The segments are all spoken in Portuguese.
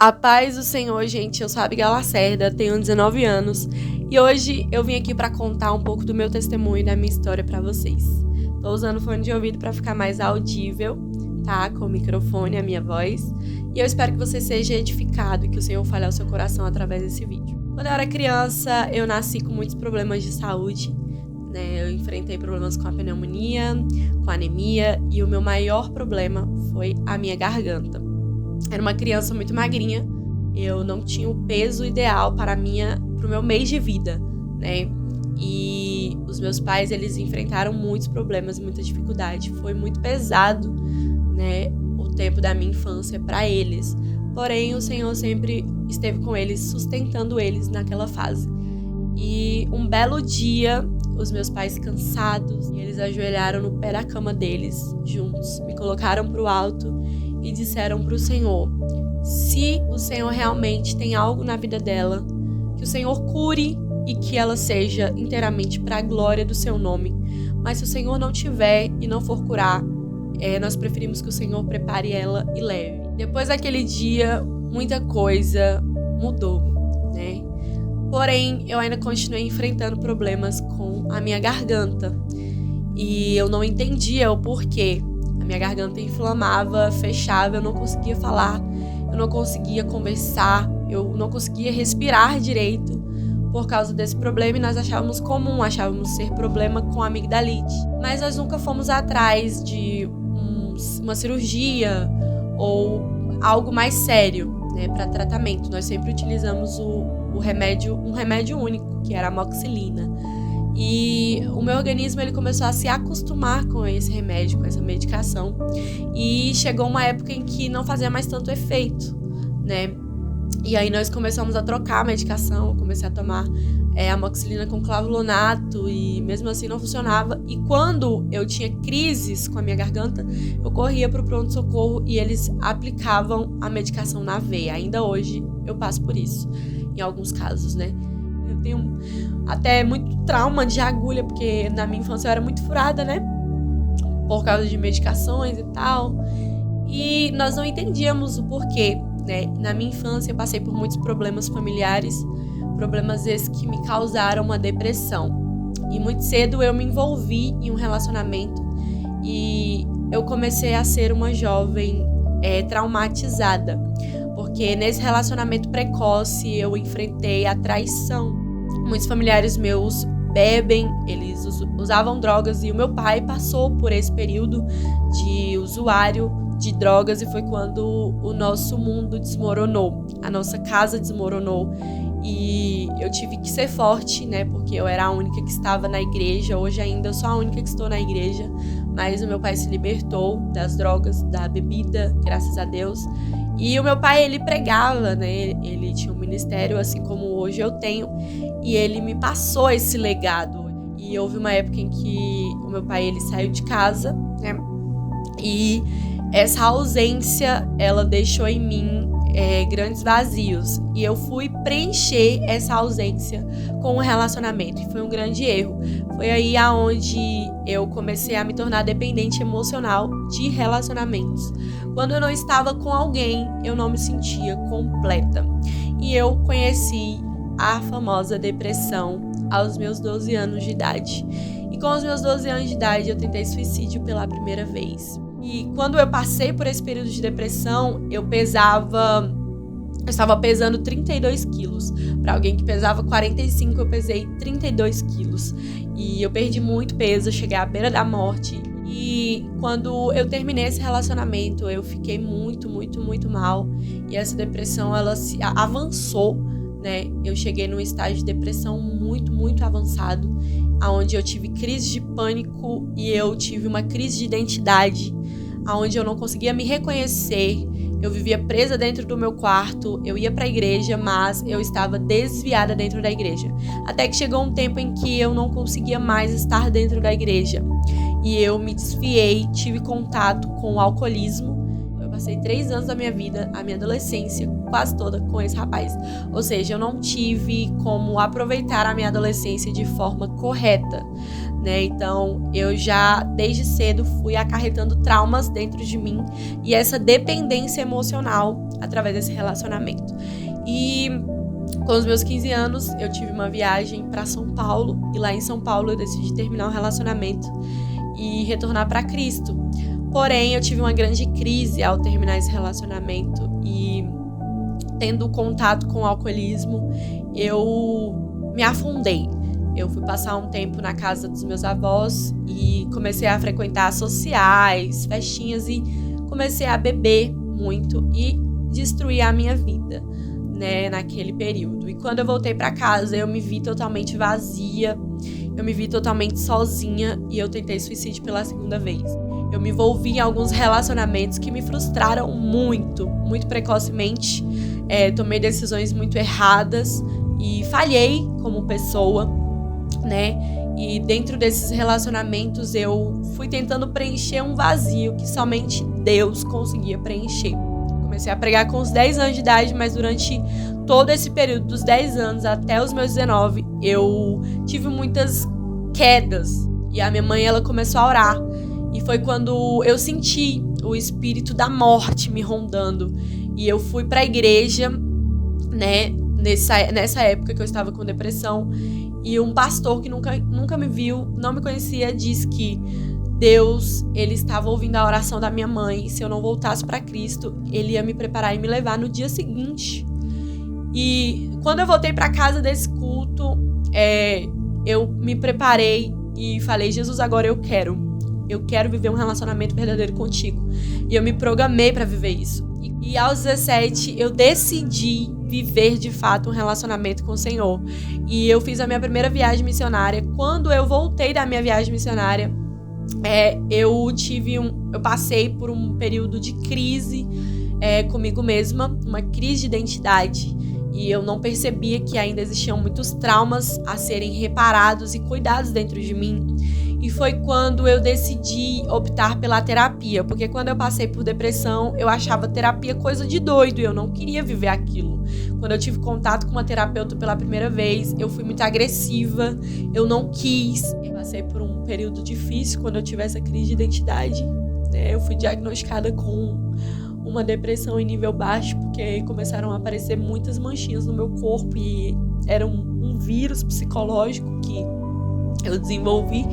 A paz do Senhor, gente. Eu sou a Abigail Lacerda, tenho 19 anos e hoje eu vim aqui para contar um pouco do meu testemunho e da minha história para vocês. Tô usando fone de ouvido para ficar mais audível, tá? Com o microfone, a minha voz. E eu espero que você seja edificado e que o Senhor fale ao seu coração através desse vídeo. Quando eu era criança, eu nasci com muitos problemas de saúde, né? Eu enfrentei problemas com a pneumonia, com a anemia e o meu maior problema foi a minha garganta. Era uma criança muito magrinha, eu não tinha o peso ideal para o meu mês de vida, né? E os meus pais, eles enfrentaram muitos problemas, muita dificuldade. Foi muito pesado, né, o tempo da minha infância para eles. Porém, o Senhor sempre esteve com eles, sustentando eles naquela fase. E um belo dia, os meus pais cansados, eles ajoelharam no pé da cama deles, juntos, me colocaram pro alto e disseram pro Senhor: se o Senhor realmente tem algo na vida dela, que o Senhor cure e que ela seja inteiramente para a glória do seu nome. Mas se o Senhor não tiver e não for curar, nós preferimos que o Senhor prepare ela e leve. Depois daquele dia, muita coisa mudou, né? Porém, eu ainda continuei enfrentando problemas com a minha garganta. E eu não entendia o porquê. A minha garganta inflamava, fechava, eu não conseguia falar, eu não conseguia conversar, eu não conseguia respirar direito por causa desse problema, e nós achávamos ser problema com a amigdalite. Mas nós nunca fomos atrás de uma cirurgia ou algo mais sério, né, para tratamento. Nós sempre utilizamos um remédio único, que era a amoxicilina. E o meu organismo, ele começou a se acostumar com esse remédio, com essa medicação. E chegou uma época em que não fazia mais tanto efeito, né? E aí nós começamos a trocar a medicação, eu comecei a tomar amoxicilina com clavulonato e mesmo assim não funcionava. E quando eu tinha crises com a minha garganta, eu corria para o pronto-socorro e eles aplicavam a medicação na veia. Ainda hoje eu passo por isso, em alguns casos, né? Eu tenho até muito trauma de agulha, porque na minha infância eu era muito furada, né? Por causa de medicações e tal. E nós não entendíamos o porquê, né? Na minha infância eu passei por muitos problemas familiares, problemas esses que me causaram uma depressão. E muito cedo eu me envolvi em um relacionamento e eu comecei a ser uma jovem traumatizada. Porque nesse relacionamento precoce eu enfrentei a traição. Muitos familiares meus bebem, eles usavam drogas e o meu pai passou por esse período de usuário de drogas e foi quando o nosso mundo desmoronou, a nossa casa desmoronou e eu tive que ser forte, né, porque eu era a única que estava na igreja. Hoje ainda eu sou a única que estou na igreja, mas o meu pai se libertou das drogas, da bebida, graças a Deus. E o meu pai, ele pregava, né? Ele tinha um ministério, assim como hoje eu tenho, e ele me passou esse legado. E houve uma época em que o meu pai, ele saiu de casa, né? E essa ausência, ela deixou em mim grandes vazios. E eu fui preencher essa ausência com um relacionamento. E foi um grande erro. Foi aí aonde eu comecei a me tornar dependente emocional de relacionamentos. Quando eu não estava com alguém, eu não me sentia completa. E eu conheci a famosa depressão aos meus 12 anos de idade. E com os meus 12 anos de idade, eu tentei suicídio pela primeira vez. E quando eu passei por esse período de depressão, eu estava pesando 32 quilos. Para alguém que pesava 45, eu pesei 32 quilos. E eu perdi muito peso, eu cheguei à beira da morte. E quando eu terminei esse relacionamento, eu fiquei muito, muito, muito mal. E essa depressão, ela se avançou, né? Eu cheguei num estágio de depressão muito, muito avançado, onde eu tive crise de pânico e eu tive uma crise de identidade, onde eu não conseguia me reconhecer. Eu vivia presa dentro do meu quarto, eu ia pra igreja, mas eu estava desviada dentro da igreja. Até que chegou um tempo em que eu não conseguia mais estar dentro da igreja. E eu me desfiei, tive contato com o alcoolismo. Eu passei 3 anos da minha vida, a minha adolescência, quase toda com esse rapaz. Ou seja, eu não tive como aproveitar a minha adolescência de forma correta, né? Então, eu já, desde cedo, fui acarretando traumas dentro de mim e essa dependência emocional através desse relacionamento. E com os meus 15 anos, eu tive uma viagem para São Paulo e lá em São Paulo eu decidi terminar o relacionamento e retornar para Cristo. Porém, eu tive uma grande crise ao terminar esse relacionamento e, tendo contato com o alcoolismo, eu me afundei. Eu fui passar um tempo na casa dos meus avós e comecei a frequentar sociais, festinhas e comecei a beber muito e destruir a minha vida, né, naquele período. E quando eu voltei para casa, eu me vi totalmente vazia, eu me vi totalmente sozinha e eu tentei suicídio pela segunda vez. Eu me envolvi em alguns relacionamentos que me frustraram muito precocemente. Tomei decisões muito erradas e falhei como pessoa, né? E dentro desses relacionamentos eu fui tentando preencher um vazio que somente Deus conseguia preencher. Comecei a pregar com os 10 anos de idade, mas durante todo esse período, dos 10 anos até os meus 19, eu tive muitas quedas. E a minha mãe, ela começou a orar. E foi quando eu senti o espírito da morte me rondando. E eu fui pra igreja, né, nessa época que eu estava com depressão. E um pastor que nunca me viu, não me conhecia, disse que Deus, ele estava ouvindo a oração da minha mãe. Se eu não voltasse para Cristo, ele ia me preparar e me levar no dia seguinte. E quando eu voltei para casa desse culto, eu me preparei e falei: Jesus, agora eu quero viver um relacionamento verdadeiro contigo. E eu me programei para viver isso. E aos 17, eu decidi viver de fato um relacionamento com o Senhor. E eu fiz a minha primeira viagem missionária. Quando eu voltei da minha viagem missionária, eu passei por um período de crise comigo mesma, uma crise de identidade. E eu não percebia que ainda existiam muitos traumas a serem reparados e cuidados dentro de mim. E foi quando eu decidi optar pela terapia, porque quando eu passei por depressão, eu achava terapia coisa de doido e eu não queria viver aquilo. Quando eu tive contato com uma terapeuta pela primeira vez, eu fui muito agressiva, eu não quis. Eu passei por um período difícil quando eu tive essa crise de identidade, né? Eu fui diagnosticada com uma depressão em nível baixo, porque começaram a aparecer muitas manchinhas no meu corpo e era um vírus psicológico que eu desenvolvi,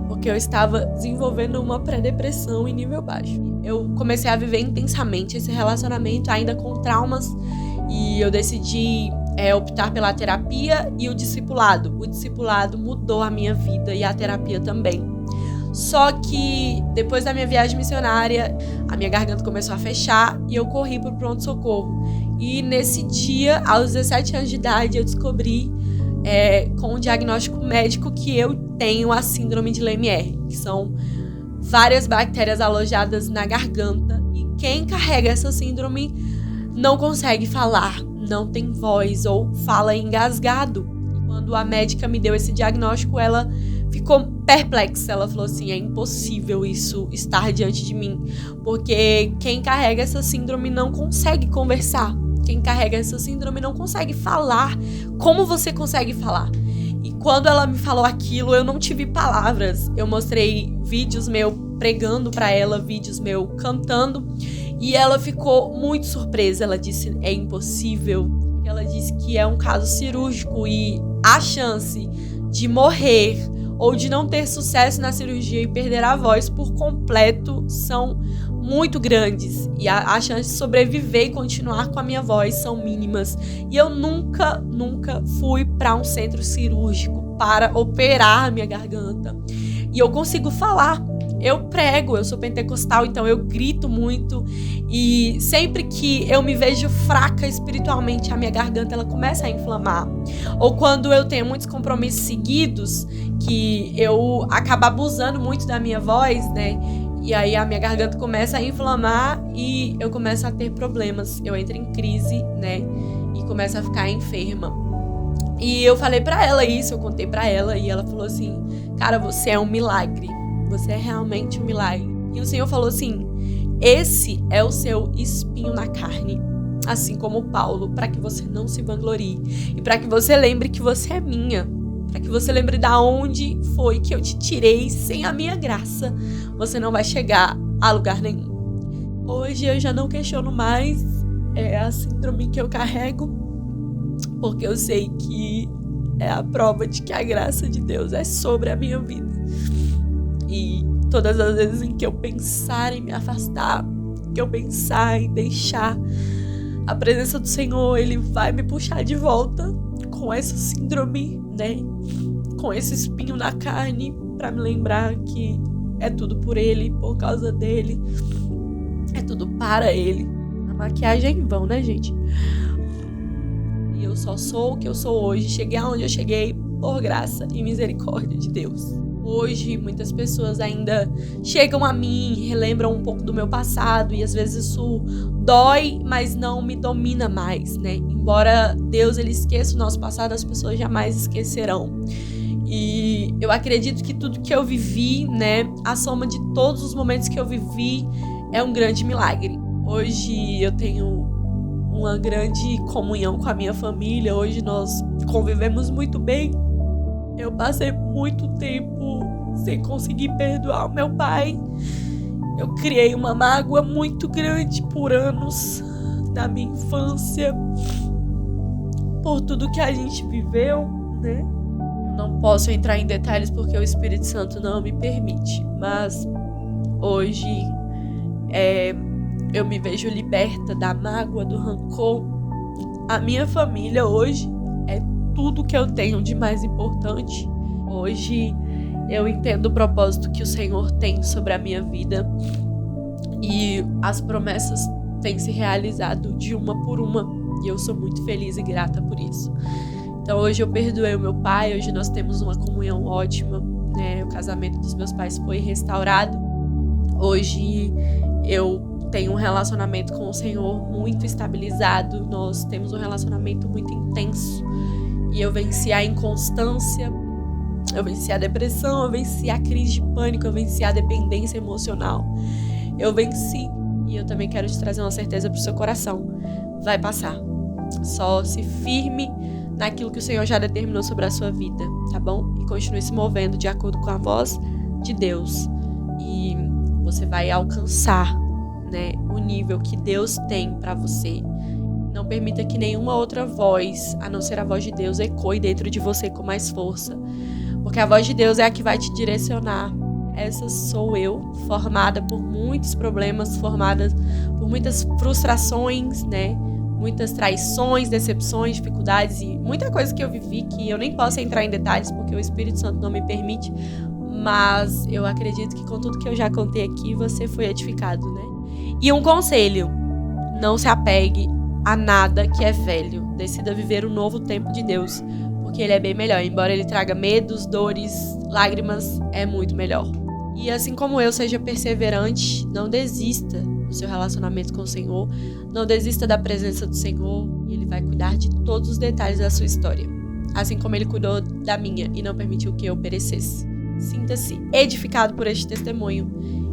porque eu estava desenvolvendo uma pré-depressão em nível baixo. Eu comecei a viver intensamente esse relacionamento, ainda com traumas, e eu decidi optar pela terapia e o discipulado. O discipulado mudou a minha vida e a terapia também. Só que depois da minha viagem missionária, a minha garganta começou a fechar e eu corri para o pronto-socorro. E nesse dia, aos 17 anos de idade, eu descobri com um diagnóstico médico que eu tenho a síndrome de Lemierre, que são várias bactérias alojadas na garganta. E quem carrega essa síndrome não consegue falar, não tem voz ou fala engasgado. E quando a médica me deu esse diagnóstico, ela ficou perplexa. Ela falou assim: é impossível isso estar diante de mim, porque quem carrega essa síndrome não consegue conversar. Quem carrega essa síndrome não consegue falar. Como você consegue falar? E quando ela me falou aquilo, eu não tive palavras. Eu mostrei vídeos meus pregando pra ela, vídeos meus cantando, e ela ficou muito surpresa. Ela disse: é impossível. Ela disse que é um caso cirúrgico e a chance de morrer ou de não ter sucesso na cirurgia e perder a voz por completo são muito grandes. E a chance de sobreviver e continuar com a minha voz são mínimas. E eu nunca fui para um centro cirúrgico para operar a minha garganta. E eu consigo falar. Eu prego, eu sou pentecostal, então eu grito muito. E sempre que eu me vejo fraca espiritualmente, a minha garganta ela começa a inflamar. Ou quando eu tenho muitos compromissos seguidos, que eu acabo abusando muito da minha voz, né? E aí a minha garganta começa a inflamar e eu começo a ter problemas. Eu entro em crise, né? E começo a ficar enferma. E eu falei pra ela isso, eu contei pra ela e ela falou assim: cara, você é um milagre. Você é realmente um milagre. E o Senhor falou assim: Esse é o seu espinho na carne, assim como Paulo, para que você não se vanglorie e para que você lembre que você é minha, para que você lembre da onde foi que eu te tirei. Sem a minha graça, você não vai chegar a lugar nenhum. Hoje eu já não questiono mais a síndrome que eu carrego, porque eu sei que é a prova de que a graça de Deus é sobre a minha vida. E todas as vezes em que eu pensar em me afastar, que eu pensar em deixar a presença do Senhor, Ele vai me puxar de volta com essa síndrome, né? Com esse espinho na carne, pra me lembrar que é tudo por Ele, por causa dEle, é tudo para Ele. A maquiagem é em vão, né, gente? E eu só sou o que eu sou hoje, cheguei aonde eu cheguei por graça e misericórdia de Deus. Hoje, muitas pessoas ainda chegam a mim, relembram um pouco do meu passado, e às vezes isso dói, mas não me domina mais, né? Embora Deus ele esqueça o nosso passado, as pessoas jamais esquecerão. E eu acredito que tudo que eu vivi, né, a soma de todos os momentos que eu vivi é um grande milagre. Hoje eu tenho uma grande comunhão com a minha família, hoje nós convivemos muito bem. Eu passei muito tempo sem conseguir perdoar o meu pai. Eu criei uma mágoa muito grande por anos na minha infância, por tudo que a gente viveu, né? Eu não posso entrar em detalhes porque o Espírito Santo não me permite, mas hoje eu me vejo liberta da mágoa, do rancor. A minha família hoje é tudo que eu tenho de mais importante. Hoje eu entendo o propósito que o Senhor tem sobre a minha vida e as promessas têm se realizado de uma por uma, e eu sou muito feliz e grata por isso. Então hoje eu perdoei o meu pai, hoje nós temos uma comunhão ótima, né? O casamento dos meus pais foi restaurado. Hoje eu tenho um relacionamento com o Senhor muito estabilizado, nós temos um relacionamento muito intenso. E eu venci a inconstância, eu venci a depressão, eu venci a crise de pânico, eu venci a dependência emocional. Eu venci. E eu também quero te trazer uma certeza pro seu coração. Vai passar. Só se firme naquilo que o Senhor já determinou sobre a sua vida, tá bom? E continue se movendo de acordo com a voz de Deus. E você vai alcançar, né, o nível que Deus tem pra você. Não permita que nenhuma outra voz, a não ser a voz de Deus, ecoe dentro de você com mais força. Porque a voz de Deus é a que vai te direcionar. Essa sou eu, formada por muitos problemas, formada por muitas frustrações, né? Muitas traições, decepções, dificuldades e muita coisa que eu vivi que eu nem posso entrar em detalhes porque o Espírito Santo não me permite. Mas eu acredito que com tudo que eu já contei aqui, você foi edificado, né? E um conselho, não se apegue a nada que é velho. Decida viver o novo tempo de Deus, porque ele é bem melhor. Embora ele traga medos, dores, lágrimas, é muito melhor. E assim como eu, seja perseverante, não desista do seu relacionamento com o Senhor, não desista da presença do Senhor, e ele vai cuidar de todos os detalhes da sua história, assim como ele cuidou da minha e não permitiu que eu perecesse. Sinta-se edificado por este testemunho,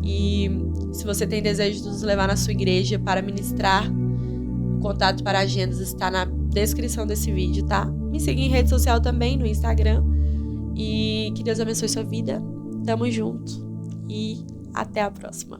e se você tem desejo de nos levar na sua igreja para ministrar, o contato para agendas está na descrição desse vídeo, tá? Me siga em rede social também, no Instagram, e que Deus abençoe sua vida. Tamo junto e até a próxima.